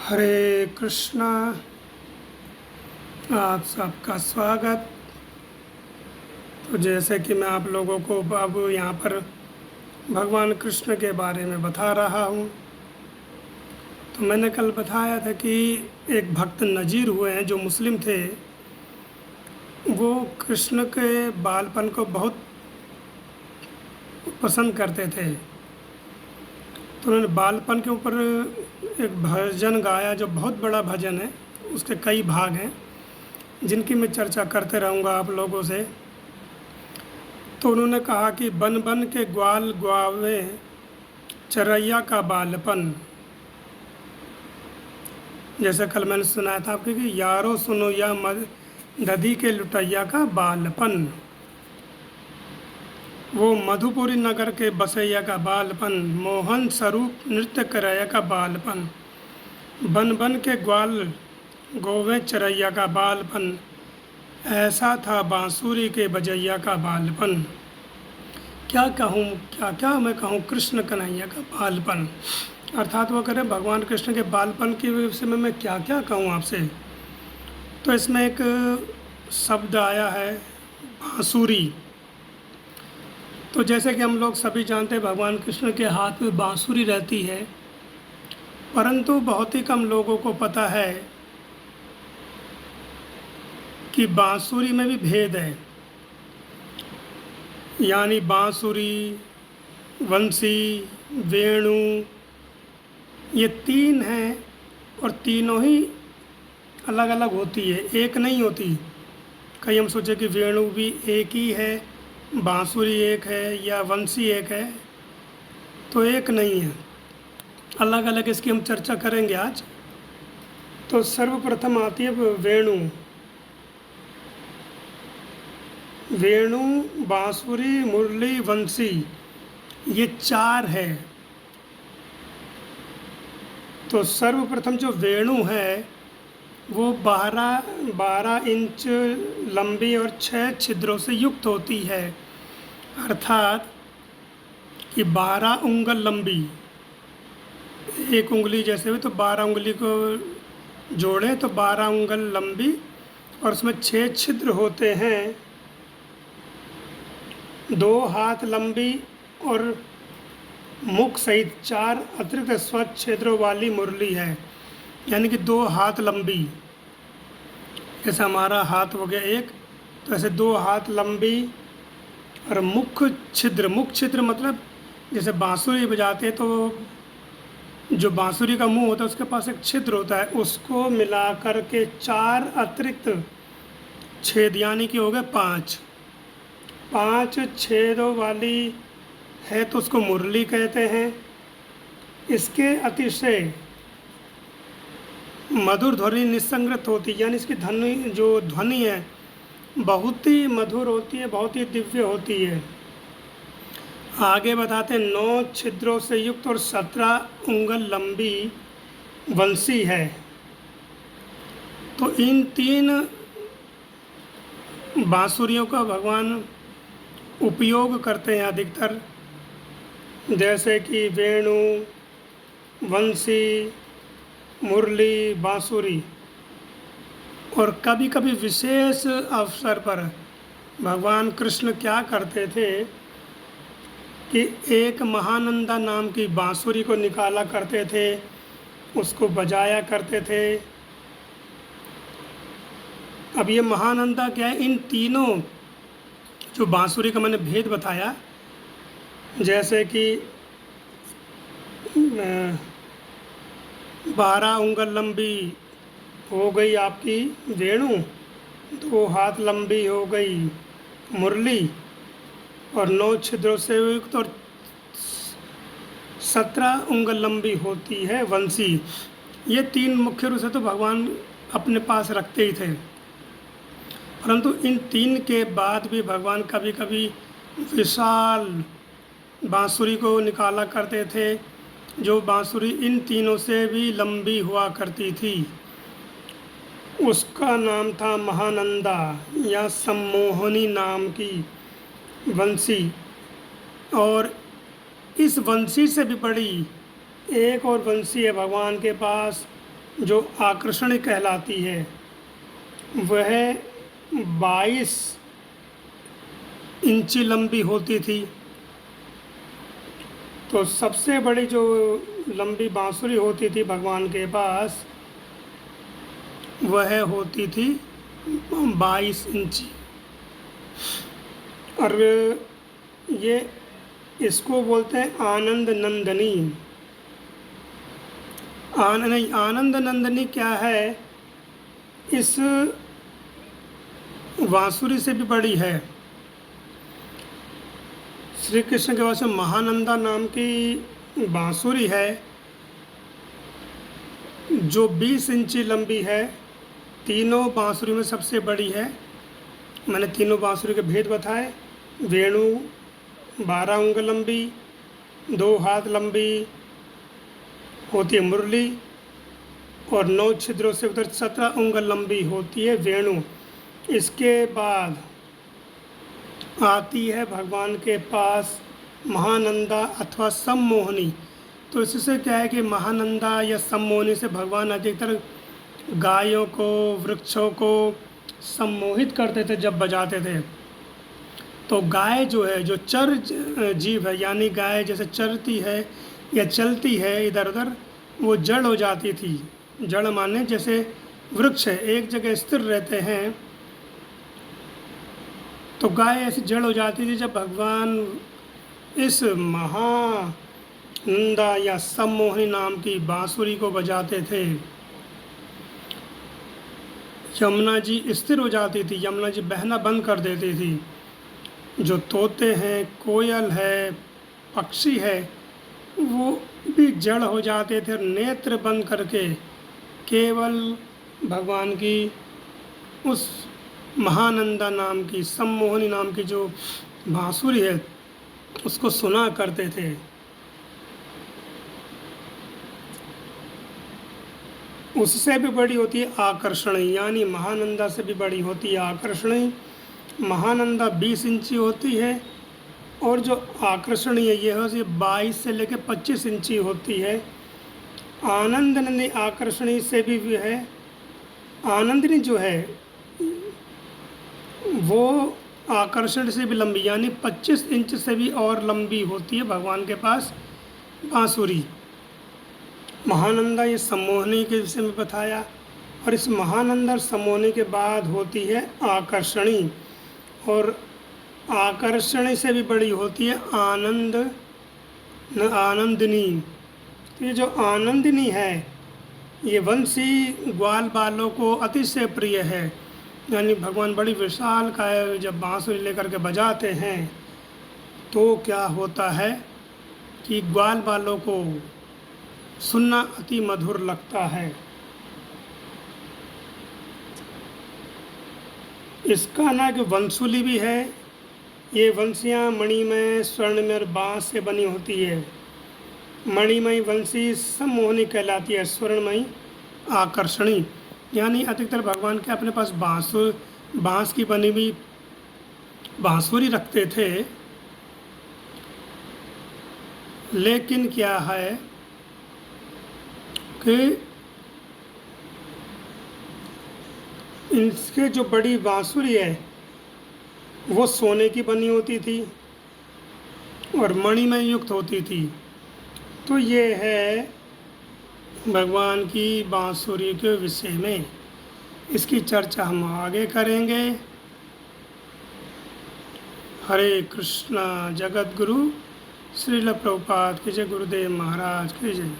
हरे कृष्णा। आप सबका स्वागत। तो जैसे कि मैं आप लोगों को अब यहाँ पर भगवान कृष्ण के बारे में बता रहा हूँ। तो मैंने कल बताया था कि एक भक्त नजीर हुए हैं जो मुस्लिम थे। वो कृष्ण के बालपन को बहुत पसंद करते थे। तो उन्होंने बालपन के ऊपर एक भजन गाया जो बहुत बड़ा भजन है। उसके कई भाग हैं जिनकी मैं चर्चा करते रहूँगा आप लोगों से। तो उन्होंने कहा कि बन बन के ग्वाल ग्वावे चरैया का बालपन। जैसे कल मैंने सुनाया था आपके कि यारो सुनो या दधी के लुटैया का बालपन। वो मधुपुरी नगर के बसैया का बालपन, मोहन स्वरूप नृत्य करैया का बालपन, बन बन के ग्वाल गोवे चरैया का बालपन, ऐसा था बांसुरी के बजैया का बालपन। क्या कहूँ, क्या क्या मैं कहूँ कृष्ण कन्हैया का बालपन। अर्थात वो करें भगवान कृष्ण के बालपन के विषय में मैं क्या क्या कहूँ आपसे। तो इसमें एक शब्द आया है बांसुरी। तो जैसे कि हम लोग सभी जानते हैं भगवान कृष्ण के हाथ में बांसुरी रहती है, परंतु बहुत ही कम लोगों को पता है कि बांसुरी में भी भेद है। यानी बांसुरी, वंशी, वेणु, ये तीन हैं और तीनों ही अलग अलग होती है, एक नहीं होती। कहीं हम सोचे कि वेणु भी एक ही है, बांसुरी एक है या वंशी एक है, तो एक नहीं है, अलग अलग। इसकी हम चर्चा करेंगे आज। तो सर्वप्रथम आती है वेणु। वेणु, बांसुरी, मुरली, वंशी, ये चार है। तो सर्वप्रथम जो वेणु है वो 12 इंच लंबी और 6 छिद्रों से युक्त होती है। अर्थात कि 12 उंगल लंबी, एक उंगली जैसे हुई तो 12 उंगली को जोड़े तो 12 उंगल लंबी, और उसमें 6 छिद्र होते हैं। 2 हाथ लंबी और मुख सहित 4 अतिरिक्त स्वच्छ छिद्रों वाली मुरली है। यानी कि 2 हाथ लंबी, जैसे हमारा हाथ हो गया एक, तो ऐसे 2 हाथ लंबी और मुख छिद्र मतलब जैसे बांसुरी बजाते हैं तो जो बांसुरी का मुंह होता है उसके पास एक छिद्र होता है, उसको मिला कर के 4 अतिरिक्त छेद, यानी कि हो गए 5 छेदों वाली है तो उसको मुरली कहते हैं। इसके अतिशय मधुर ध्वनि निसंगत होती है, यानी इसकी ध्वनि है बहुत ही मधुर होती है, बहुत ही दिव्य होती है। आगे बताते 9 छिद्रों से युक्त और 17 उंगल लंबी वंशी है। तो इन 3 बांसुरियों का भगवान उपयोग करते हैं अधिकतर, जैसे कि वेणु, वंशी, मुरली, बांसुरी। और कभी कभी विशेष अवसर पर भगवान कृष्ण क्या करते थे कि एक महानंदा नाम की बांसुरी को निकाला करते थे, उसको बजाया करते थे। अब ये महानंदा क्या है, इन तीनों जो बांसुरी का मैंने भेद बताया, जैसे कि 12 उंगल लंबी हो गई आपकी वेणु, 2 हाथ लंबी हो गई मुरली, और 9 छिद्रों से युक्त और 17 उंगल लंबी होती है वंशी। ये 3 मुख्य रूप से तो भगवान अपने पास रखते ही थे, परंतु इन 3 के बाद भी भगवान कभी कभी विशाल बांसुरी को निकाला करते थे, जो बांसुरी इन तीनों से भी लंबी हुआ करती थी। उसका नाम था महानंदा या सम्मोहनी नाम की वंशी। और इस वंशी से भी बड़ी एक और वंशी है भगवान के पास, जो आकर्षणी कहलाती है वह 22 इंची लंबी होती थी। तो सबसे बड़ी जो लंबी बांसुरी होती थी भगवान के पास वह होती थी 22 इंची। और ये इसको बोलते हैं आनंद नंदनी। आनंद नंदनी क्या है, इस बांसुरी से भी बड़ी है। श्री कृष्ण के पास महानंदा नाम की बांसुरी है जो 20 इंची लंबी है। तीनों बांसुरी में सबसे बड़ी है। मैंने तीनों बांसुरी के भेद बताए। वेणु 12 उंगल लंबी, 2 हाथ लंबी होती है मुरली, और 9 छिद्रों से उधर 17 उंगल लंबी होती है वेणु। इसके बाद आती है भगवान के पास महानंदा अथवा सम्मोहनी। तो इससे क्या है कि महानंदा या सम्मोहनी से भगवान अधिकतर गायों को, वृक्षों को सम्मोहित करते थे जब बजाते थे। तो गाय जो है, जो चर जीव है, यानी गाय जैसे चरती है या चलती है इधर उधर, वो जड़ हो जाती थी। जड़ माने जैसे वृक्ष है, एक जगह स्थिर रहते हैं, तो गाय ऐसी जड़ हो जाती थी जब भगवान इस महानंदा या सम्मोहनी नाम की बांसुरी को बजाते थे। यमुना जी स्थिर हो जाती थी, यमुना जी बहना बंद कर देती थी। जो तोते हैं, कोयल है, पक्षी है, वो भी जड़ हो जाते थे। नेत्र बंद करके केवल भगवान की उस महानंदा नाम की, सम्मोहनी नाम की जो बांसुरी है उसको सुना करते थे। उससे भी बड़ी होती है आकर्षणी, यानी महानंदा से भी बड़ी होती है आकर्षणी। महानंदा 20 इंची होती है और जो आकर्षणी है ये 22 से लेकर 25 इंची होती है। आनंदनी आकर्षणी से भी है। आनंदनी जो है वो आकर्षण से भी लंबी, यानी 25 इंच से भी और लंबी होती है भगवान के पास बांसुरी। महानंदा ये सम्मोहनी के विषय में बताया। और इस महानंदा सम्मोहनी के बाद होती है आकर्षणी, और आकर्षणी से भी बड़ी होती है आनंदिनी। तो ये जो आनंदिनी है ये वंशी ग्वाल बालों को अतिशय प्रिय है। यानी भगवान बड़ी विशाल काय जब बांसुरी लेकर के बजाते हैं तो क्या होता है कि ग्वाल बालों को सुनना अति मधुर लगता है। इसका ना कि वंशुली भी है। ये वंशियाँ मणिमय, स्वर्णमय और बाँस से बनी होती है। मणिमयी वंशी सम्मोहनी कहलाती है, स्वर्णमयी आकर्षणी। यानी अधिकतर भगवान के अपने पास बाँस की बनी हुई बांसुरी रखते थे। लेकिन क्या है कि इनके जो बड़ी बांसुरी है वो सोने की बनी होती थी और मणिमय युक्त होती थी। तो ये है भगवान की बांसुरी के विषय में। इसकी चर्चा हम आगे करेंगे। हरे कृष्णा। जगत गुरु श्रील प्रभुपाद की जय, गुरुदेव महाराज की जय।